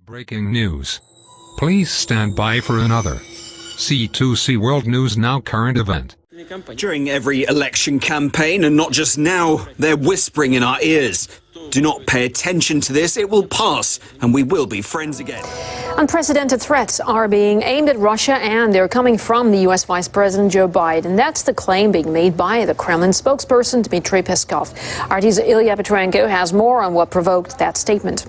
Breaking news. Please stand by for another C2C World News Now current event. During every election campaign, and not just now, they're whispering in our ears. Do not pay attention to this, it will pass, and we will be friends again. Unprecedented threats are being aimed at Russia, and they're coming from the U.S. Vice President Joe Biden. That's the claim being made by the Kremlin spokesperson Dmitry Peskov. RT's Ilya Petrenko has more on what provoked that statement.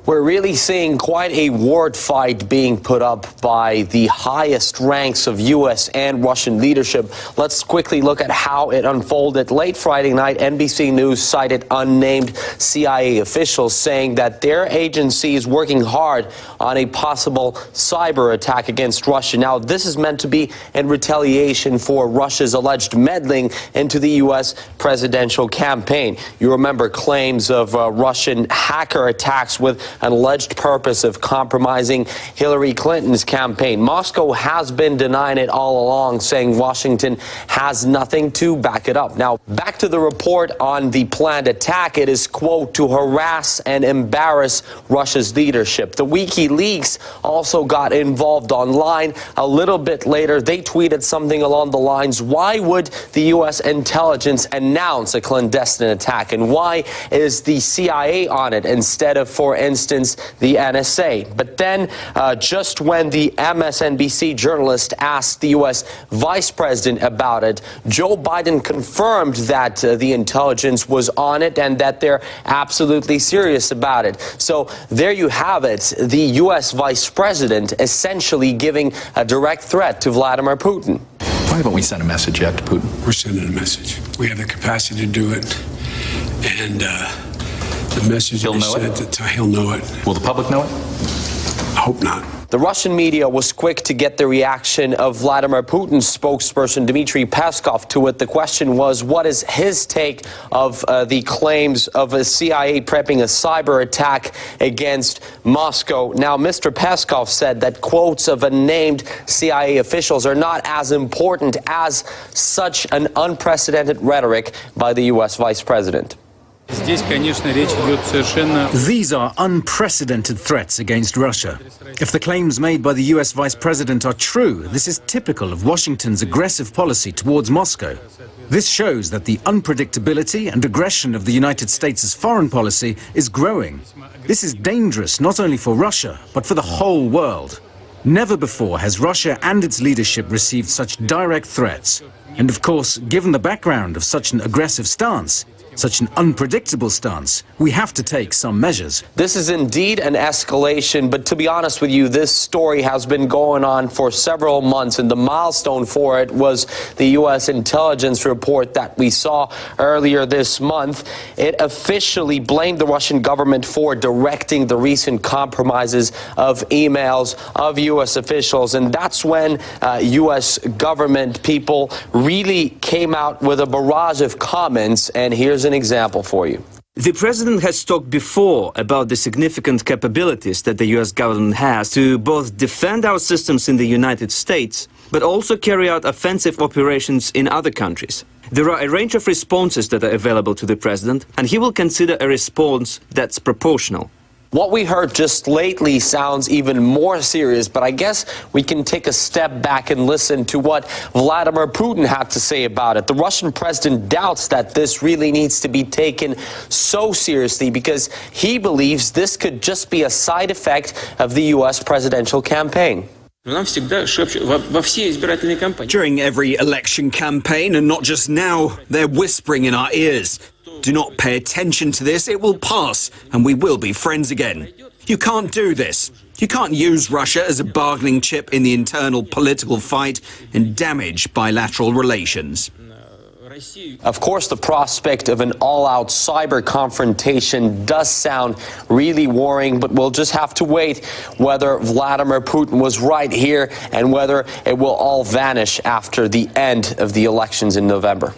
We're really seeing quite a word fight being put up by the highest ranks of U.S. and Russian leadership. Let's quickly look at how it unfolded. Late Friday night, NBC News cited unnamed CIA officials saying that their agency is working hard on a possible cyber attack against Russia. Now, this is meant to be in retaliation for Russia's alleged meddling into the U.S. presidential campaign. You remember claims of Russian hacker attacks with an alleged purpose of compromising Hillary Clinton's campaign. Moscow has been denying it all along, saying Washington has nothing to back it up. Now, back to the report on the planned attack. It is, quote, to harass and embarrass Russia's leadership. The WikiLeaks also got involved online. A little bit later, they tweeted something along the lines, why would the U.S. intelligence announce a clandestine attack? And why is the CIA on it instead of, for instance, the NSA? But then, just when the MSNBC journalist asked the U.S. Vice President about it, Joe Biden confirmed that the intelligence was on it and that they're absolutely serious about it. So there you have it, the U.S. Vice President essentially giving a direct threat to Vladimir Putin. Why haven't we sent a message yet to Putin? We're sending a message. We have the capacity to do it, and the message He'll we know sent, it? he'll know it. Will the public know it? I hope not. The Russian media was quick to get the reaction of Vladimir Putin's spokesperson, Dmitry Peskov, to it. The question was, what is his take of the claims of a CIA prepping a cyber attack against Moscow? Now, Mr. Peskov said that quotes of unnamed CIA officials are not as important as such an unprecedented rhetoric by the U.S. Vice President. These are unprecedented threats against Russia. If the claims made by the US Vice President are true, this is typical of Washington's aggressive policy towards Moscow. This shows that the unpredictability and aggression of the United States' foreign policy is growing. This is dangerous not only for Russia, but for the whole world. Never before has Russia and its leadership received such direct threats. And of course, given the background of such an aggressive stance, such an unpredictable stance, we have to take some measures. This is indeed an escalation, but to be honest with you, this story has been going on for several months, and the milestone for it was the U.S. intelligence report that we saw earlier this month. It officially blamed the Russian government for directing the recent compromises of emails of U.S. officials, and that's when U.S. government people really came out with a barrage of comments, and here's an example for you. The president has talked before about the significant capabilities that the U.S. government has to both defend our systems in the United States, but also carry out offensive operations in other countries. There are a range of responses that are available to the president, and he will consider a response that's proportional. What we heard just lately sounds even more serious, but I guess we can take a step back and listen to what Vladimir Putin had to say about it. The Russian president doubts that this really needs to be taken so seriously because he believes this could just be a side effect of the U.S. presidential campaign. During every election campaign, and not just now, they're whispering in our ears. Do not pay attention to this, it will pass, and we will be friends again. You can't do this. You can't use Russia as a bargaining chip in the internal political fight and damage bilateral relations. Of course, the prospect of an all-out cyber confrontation does sound really worrying, but we'll just have to wait whether Vladimir Putin was right here and whether it will all vanish after the end of the elections in November.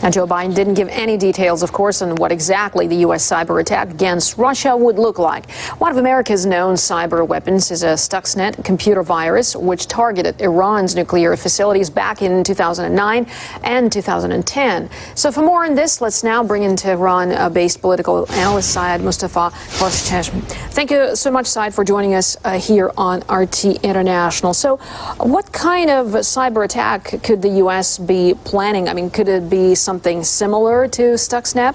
Now, Joe Biden didn't give any details, of course, on what exactly the U.S. cyber attack against Russia would look like. One of America's known cyber weapons is a Stuxnet computer virus, which targeted Iran's nuclear facilities back in 2009 and 2010. So for more on this, let's now bring in Tehran-based political analyst Syed Mustafa Khoshcheshm. Thank you so much, Syed, for joining us here on RT International. So what kind of cyber attack could the U.S. be planning? I mean, could it be something similar to Stuxnet?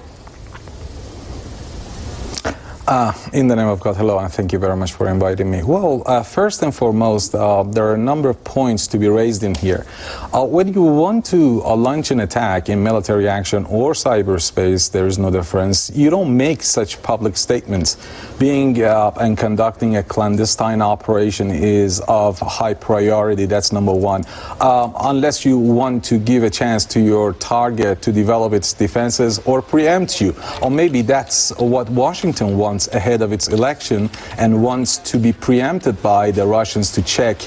In the name of God, hello, and thank you very much for inviting me. Well, first and foremost, there are a number of points to be raised in here. When you want to launch an attack in military action or cyberspace, there is no difference. You don't make such public statements. Being and conducting a clandestine operation is of high priority. That's number one. Unless you want to give a chance to your target to develop its defenses or preempt you. Or maybe that's what Washington wants ahead of its election and wants to be preempted by the Russians to check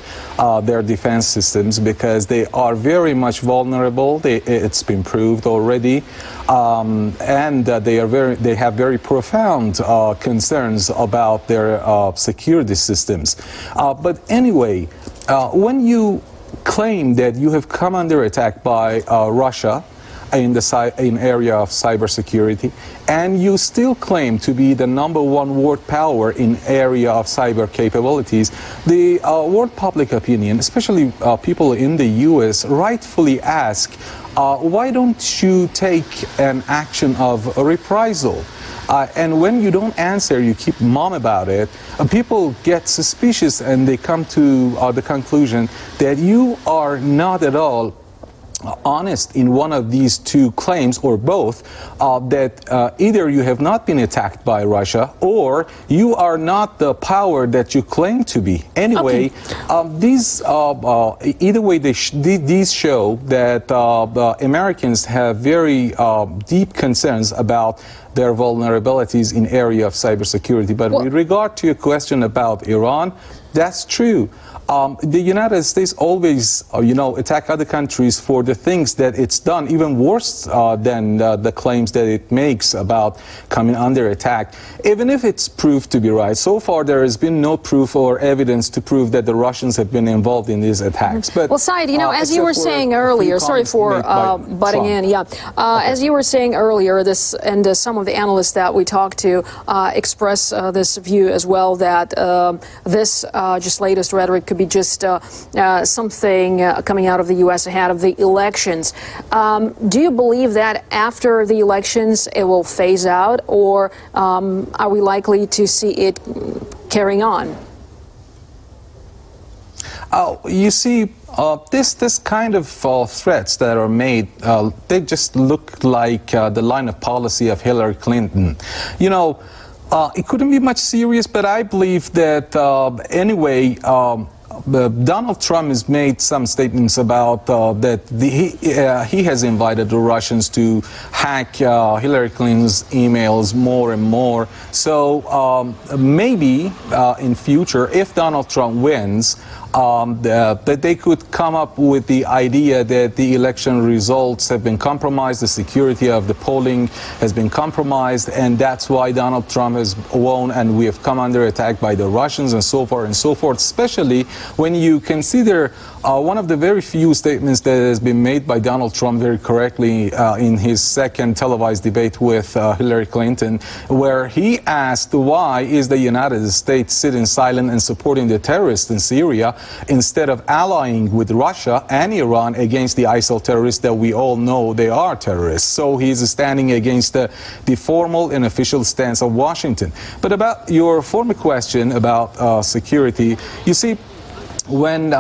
their defense systems because they are very much vulnerable. It's been proved already, and they have very profound concerns about their security systems. But anyway, when you claim that you have come under attack by Russia in the area of cybersecurity, and you still claim to be the #1 world power in area of cyber capabilities, the world public opinion, especially people in the U.S., rightfully ask, why don't you take an action of reprisal? And when you don't answer, you keep mum about it, people get suspicious and they come to the conclusion that you are not at all honest in one of these two claims, or both, that either you have not been attacked by Russia or you are not the power that you claim to be. Anyway, these either way, these show that Americans have very deep concerns about their vulnerabilities in area of cybersecurity. But with regard to your question about Iran, that's true. The United States always, attack other countries for the things that it's done, even worse than the claims that it makes about coming under attack, even if it's proved to be right. So far, there has been no proof or evidence to prove that the Russians have been involved in these attacks. But, well, Syed, as you were saying earlier, sorry for butting in, as you were saying earlier, this and some of the analysts that we talked to express this view as well, that this just latest rhetoric could be just something coming out of the U.S. ahead of the elections. Do you believe that after the elections it will phase out, or are we likely to see it carrying on? You see, this kind of threats that are made, they just look like the line of policy of Hillary Clinton. It couldn't be much serious, but I believe that anyway, Donald Trump has made some statements about that he has invited the Russians to hack Hillary Clinton's emails more and more. So maybe in future, if Donald Trump wins, that they could come up with the idea that the election results have been compromised, the security of the polling has been compromised, and that's why Donald Trump has won and we have come under attack by the Russians and so forth, especially when you consider one of the very few statements that has been made by Donald Trump very correctly in his second televised debate with Hillary Clinton, where he asked why is the United States sitting silent and supporting the terrorists in Syria instead of allying with Russia and Iran against the ISIL terrorists that we all know they are terrorists. So he's standing against the formal and official stance of Washington. But about your former question about security, you see, when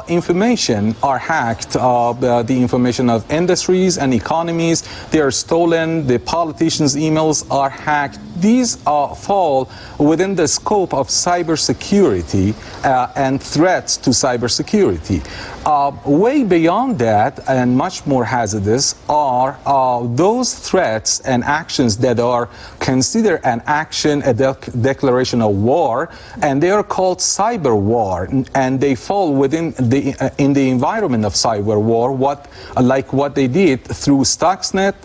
information are hacked, the information of industries and economies, they are stolen, the politicians' emails are hacked. These fall within the scope of cybersecurity and threats to cybersecurity. Way beyond that, and much more hazardous, are those threats and actions that are considered an action, a declaration of war, and they are called cyber war. And and they fall within in the environment of cyber war, like what they did through Stuxnet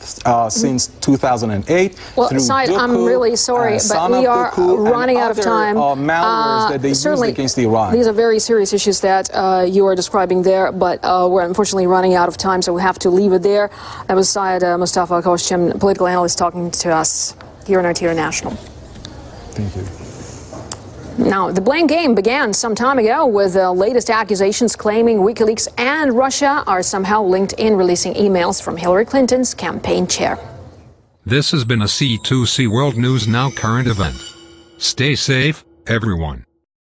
since 2008. Well, Said, I'm really sorry, but we are running out of time. Malwares that they used against Iran. These are very serious issues that you are describing there, but we're unfortunately running out of time, so we have to leave it there. That was Said Mustafa Koshchim, political analyst, talking to us here on RT International. Thank you. Now, the blame game began some time ago with the latest accusations claiming WikiLeaks and Russia are somehow linked in releasing emails from Hillary Clinton's campaign chair. This has been a C2C World News Now current event. Stay safe, everyone.